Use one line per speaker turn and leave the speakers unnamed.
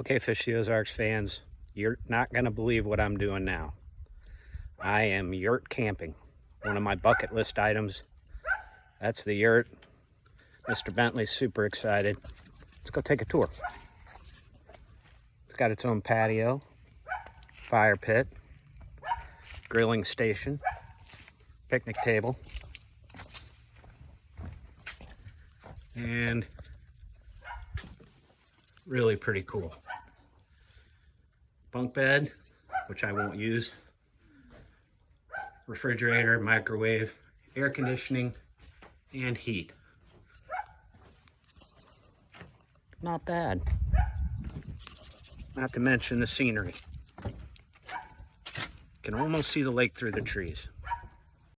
Okay, Fish the Ozarks fans, you're not going to believe what I'm doing now. I am yurt camping, one of my bucket list items. That's the yurt. Mr. Bentley's super excited. Let's go take a tour. It's got its own patio, fire pit, grilling station, picnic table, and really pretty cool. Bunk bed, which I won't use, refrigerator, microwave, air conditioning, and heat. Not bad. Not to mention the scenery. Can almost see the lake through the trees.